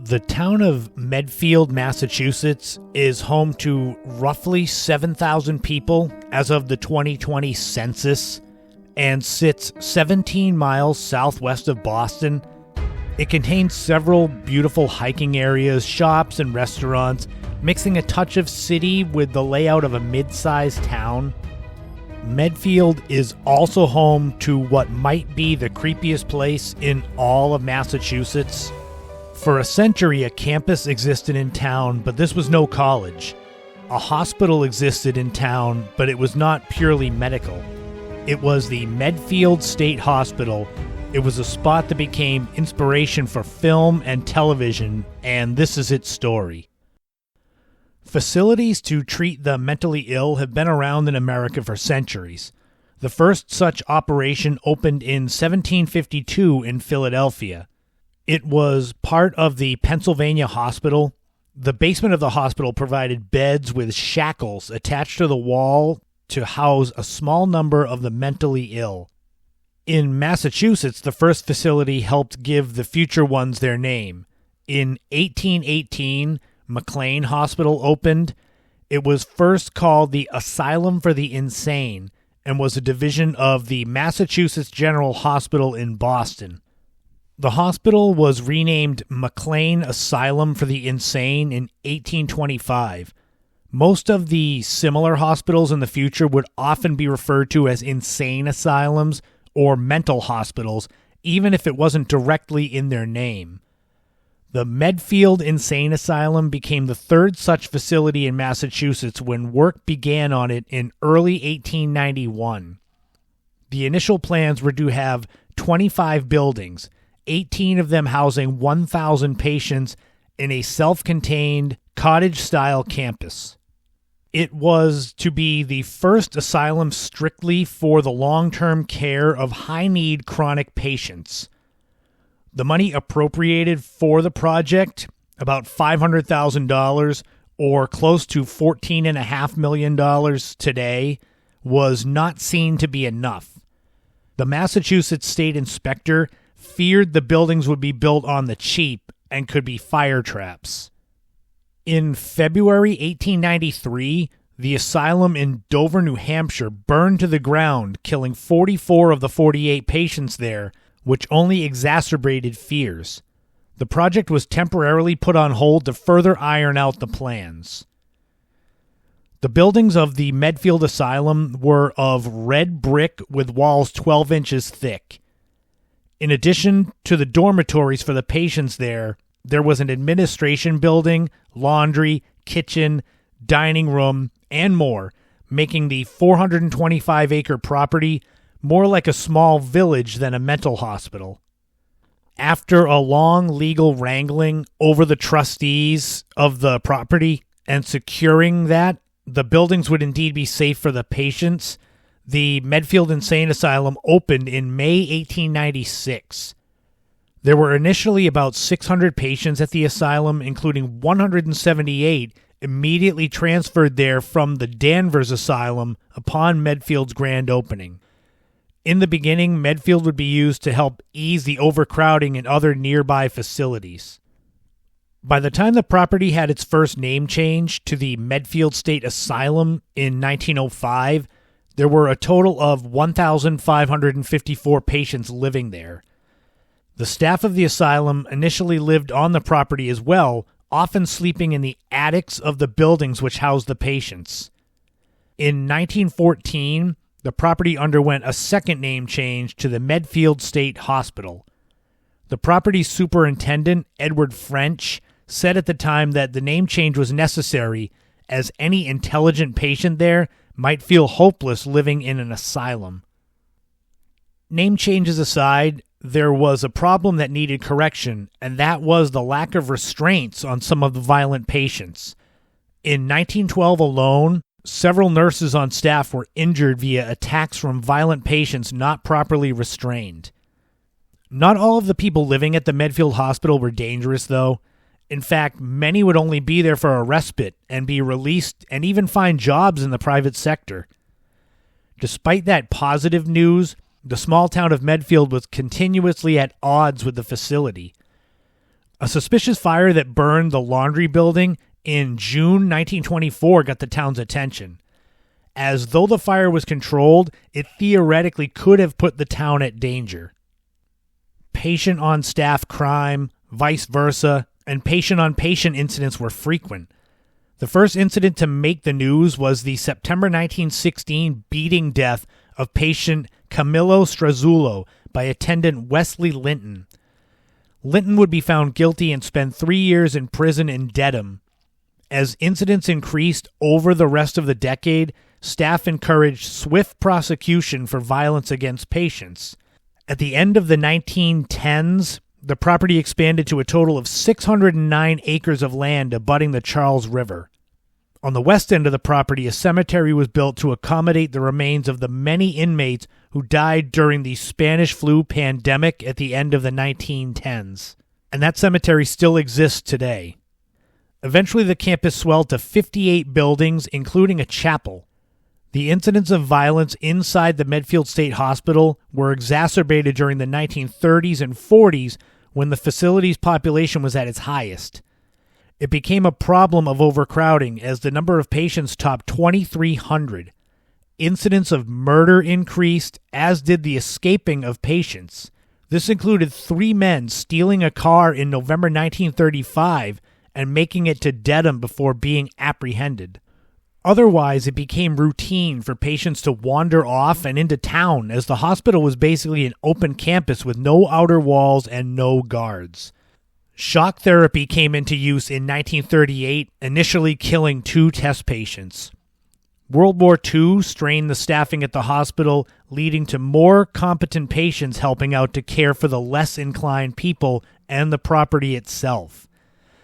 The town of Medfield, Massachusetts is home to roughly 7,000 people as of the 2020 census and sits 17 miles southwest of Boston. It contains several beautiful hiking areas, shops, and restaurants, mixing a touch of city with the layout of a mid-sized town. Medfield is also home to what might be the creepiest place in all of Massachusetts. For a century, a campus existed in town, but this was no college. A hospital existed in town, but it was not purely medical. It was the Medfield State Hospital. It was a spot that became inspiration for film and television, and this is its story. Facilities to treat the mentally ill have been around in America for centuries. The first such operation opened in 1752 in Philadelphia. It was part of the Pennsylvania Hospital. The basement of the hospital provided beds with shackles attached to the wall to house a small number of the mentally ill. In Massachusetts, the first facility helped give the future ones their name. In 1818, McLean Hospital opened. It was first called the Asylum for the Insane and was a division of the Massachusetts General Hospital in Boston. The hospital was renamed McLean Asylum for the Insane in 1825. Most of the similar hospitals in the future would often be referred to as insane asylums or mental hospitals, even if it wasn't directly in their name. The Medfield Insane Asylum became the third such facility in Massachusetts when work began on it in early 1891. The initial plans were to have 25 buildings, 18 of them housing 1,000 patients in a self-contained cottage-style campus. It was to be the first asylum strictly for the long-term care of high-need chronic patients. The money appropriated for the project, about $500,000 or close to $14.5 million today, was not seen to be enough. The Massachusetts State Inspector feared the buildings would be built on the cheap and could be fire traps. In February 1893, the asylum in Dover, New Hampshire burned to the ground, killing 44 of the 48 patients there, which only exacerbated fears. The project was temporarily put on hold to further iron out the plans. The buildings of the Medfield Asylum were of red brick with walls 12 inches thick. In addition to the dormitories for the patients there was an administration building, laundry, kitchen, dining room, and more, making the 425-acre property more like a small village than a mental hospital. After a long legal wrangling over the trustees of the property and securing that the buildings would indeed be safe for the patients, the Medfield Insane Asylum opened in May 1896. There were initially about 600 patients at the asylum, including 178 immediately transferred there from the Danvers Asylum upon Medfield's grand opening. In the beginning, Medfield would be used to help ease the overcrowding in other nearby facilities. By the time the property had its first name change to the Medfield State Asylum in 1905, there were a total of 1,554 patients living there. The staff of the asylum initially lived on the property as well, often sleeping in the attics of the buildings which housed the patients. In 1914, the property underwent a second name change to the Medfield State Hospital. The property's superintendent, Edward French, said at the time that the name change was necessary as any intelligent patient there might feel hopeless living in an asylum. Name changes aside, there was a problem that needed correction, and that was the lack of restraints on some of the violent patients. In 1912 alone, several nurses on staff were injured via attacks from violent patients not properly restrained. Not all of the people living at the Medfield Hospital were dangerous, though. In fact, many would only be there for a respite and be released and even find jobs in the private sector. Despite that positive news, the small town of Medfield was continuously at odds with the facility. A suspicious fire that burned the laundry building in June 1924 got the town's attention. As though the fire was controlled, it theoretically could have put the town at danger. Patient-on-staff crime, vice versa, and patient-on-patient incidents were frequent. The first incident to make the news was the September 1916 beating death of patient Camillo Strazzullo by attendant Wesley Linton. Linton would be found guilty and spend 3 years in prison in Dedham. As incidents increased over the rest of the decade, staff encouraged swift prosecution for violence against patients. At the end of the 1910s, the property expanded to a total of 609 acres of land abutting the Charles River. On the west end of the property, a cemetery was built to accommodate the remains of the many inmates who died during the Spanish flu pandemic at the end of the 1910s. And that cemetery still exists today. Eventually, the campus swelled to 58 buildings, including a chapel. The incidents of violence inside the Medfield State Hospital were exacerbated during the 1930s and 40s when the facility's population was at its highest. It became a problem of overcrowding as the number of patients topped 2,300. Incidents of murder increased, as did the escaping of patients. This included 3 men stealing a car in November 1935 and making it to Dedham before being apprehended. Otherwise, it became routine for patients to wander off and into town, as the hospital was basically an open campus with no outer walls and no guards. Shock therapy came into use in 1938, initially killing 2 test patients. World War II strained the staffing at the hospital, leading to more competent patients helping out to care for the less inclined people and the property itself.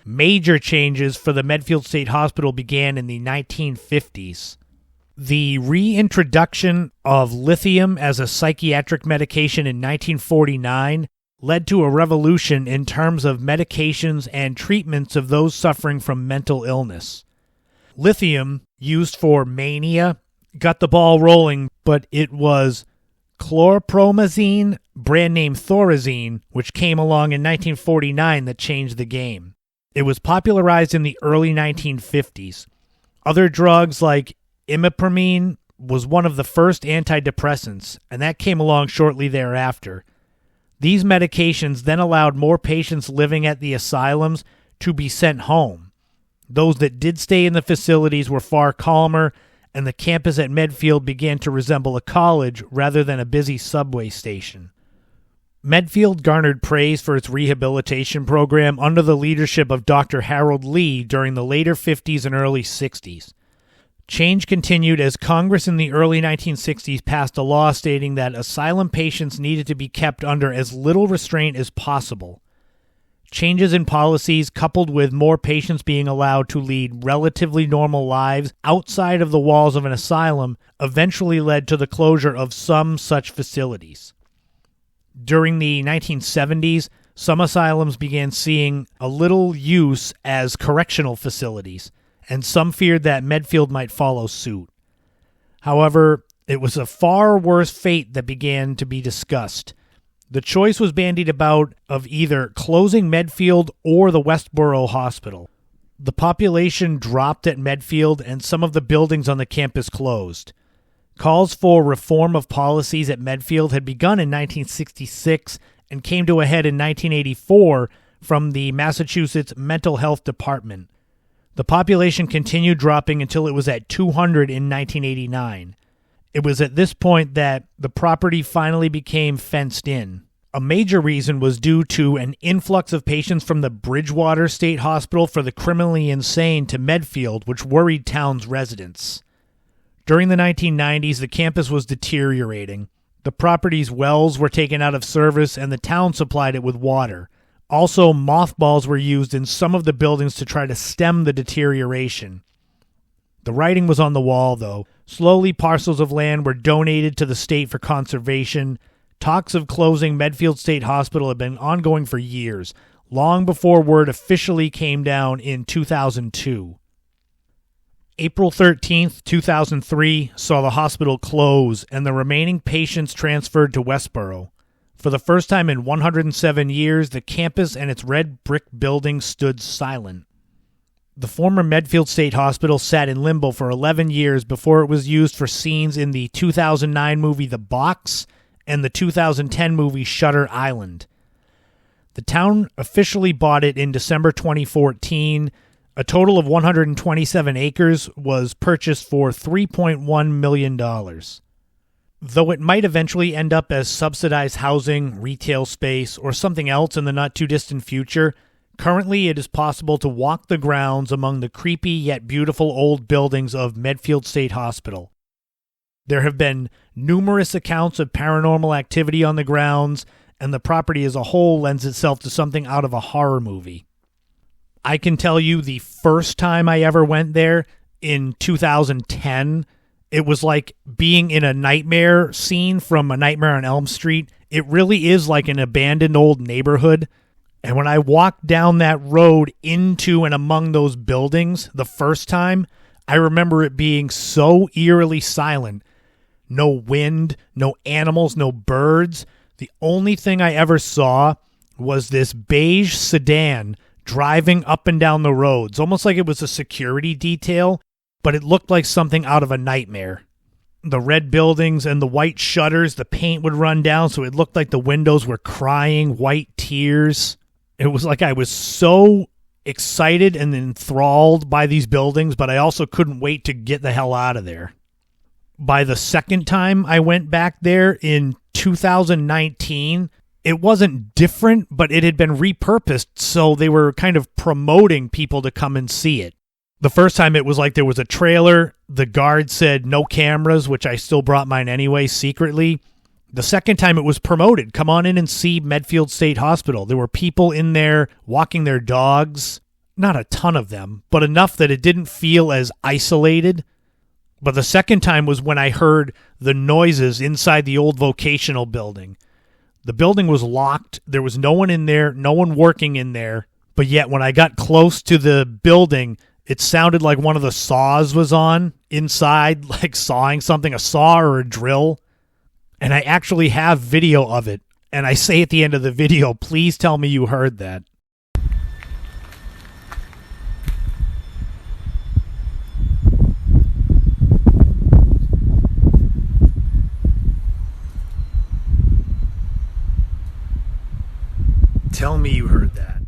Major changes for the Medfield State Hospital began in the 1950s. The reintroduction of lithium as a psychiatric medication in 1949 led to a revolution in terms of medications and treatments of those suffering from mental illness. Lithium, used for mania, got the ball rolling, but it was chlorpromazine, brand name Thorazine, which came along in 1949 that changed the game. It was popularized in the early 1950s. Other drugs like imipramine was one of the first antidepressants, and that came along shortly thereafter. These medications then allowed more patients living at the asylums to be sent home. Those that did stay in the facilities were far calmer, and the campus at Medfield began to resemble a college rather than a busy subway station. Medfield garnered praise for its rehabilitation program under the leadership of Dr. Harold Lee during the later 50s and early 60s. Change continued as Congress in the early 1960s passed a law stating that asylum patients needed to be kept under as little restraint as possible. Changes in policies, coupled with more patients being allowed to lead relatively normal lives outside of the walls of an asylum, eventually led to the closure of some such facilities. During the 1970s, some asylums began seeing a little use as correctional facilities, and some feared that Medfield might follow suit. However, it was a far worse fate that began to be discussed. The choice was bandied about of either closing Medfield or the Westboro Hospital. The population dropped at Medfield, and some of the buildings on the campus closed. Calls for reform of policies at Medfield had begun in 1966 and came to a head in 1984 from the Massachusetts Mental Health Department. The population continued dropping until it was at 200 in 1989. It was at this point that the property finally became fenced in. A major reason was due to an influx of patients from the Bridgewater State Hospital for the criminally insane to Medfield, which worried town's residents. During the 1990s, the campus was deteriorating. The property's wells were taken out of service, and the town supplied it with water. Also, mothballs were used in some of the buildings to try to stem the deterioration. The writing was on the wall, though. Slowly, parcels of land were donated to the state for conservation. Talks of closing Medfield State Hospital had been ongoing for years, long before word officially came down in 2002. April 13, 2003, saw the hospital close and the remaining patients transferred to Westboro. For the first time in 107 years, the campus and its red brick building stood silent. The former Medfield State Hospital sat in limbo for 11 years before it was used for scenes in the 2009 movie The Box and the 2010 movie Shutter Island. The town officially bought it in December 2014. A total of 127 acres was purchased for $3.1 million. Though it might eventually end up as subsidized housing, retail space, or something else in the not-too-distant future, currently it is possible to walk the grounds among the creepy yet beautiful old buildings of Medfield State Hospital. There have been numerous accounts of paranormal activity on the grounds, and the property as a whole lends itself to something out of a horror movie. I can tell you the first time I ever went there, in 2010, it was like being in a nightmare scene from A Nightmare on Elm Street. It really is like an abandoned old neighborhood. And when I walked down that road into and among those buildings the first time, I remember it being so eerily silent. No wind, no animals, no birds. The only thing I ever saw was this beige sedan driving up and down the roads, almost like it was a security detail, but it looked like something out of a nightmare. The red buildings and the white shutters, the paint would run down, so it looked like the windows were crying white tears. It was like I was so excited and enthralled by these buildings, but I also couldn't wait to get the hell out of there. By the second time I went back there in 2019, it wasn't different, but it had been repurposed, so they were kind of promoting people to come and see it. The first time it was like there was a trailer, the guard said no cameras, which I still brought mine anyway, secretly. The second time it was promoted, come on in and see Medfield State Hospital. There were people in there walking their dogs, not a ton of them, but enough that it didn't feel as isolated. But the second time was when I heard the noises inside the old vocational building. The building was locked. There was no one in there, no one working in there. But yet when I got close to the building, it sounded like one of the saws was on inside, like sawing something, a saw or a drill. And I actually have video of it. And I say at the end of the video, please tell me you heard that. Tell me you heard that.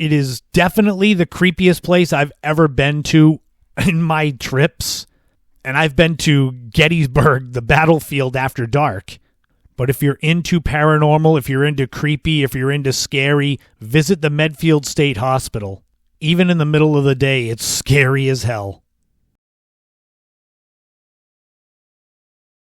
It is definitely the creepiest place I've ever been to in my trips. And I've been to Gettysburg, the battlefield after dark. But if you're into paranormal, if you're into creepy, if you're into scary, visit the Medfield State Hospital. Even in the middle of the day, it's scary as hell.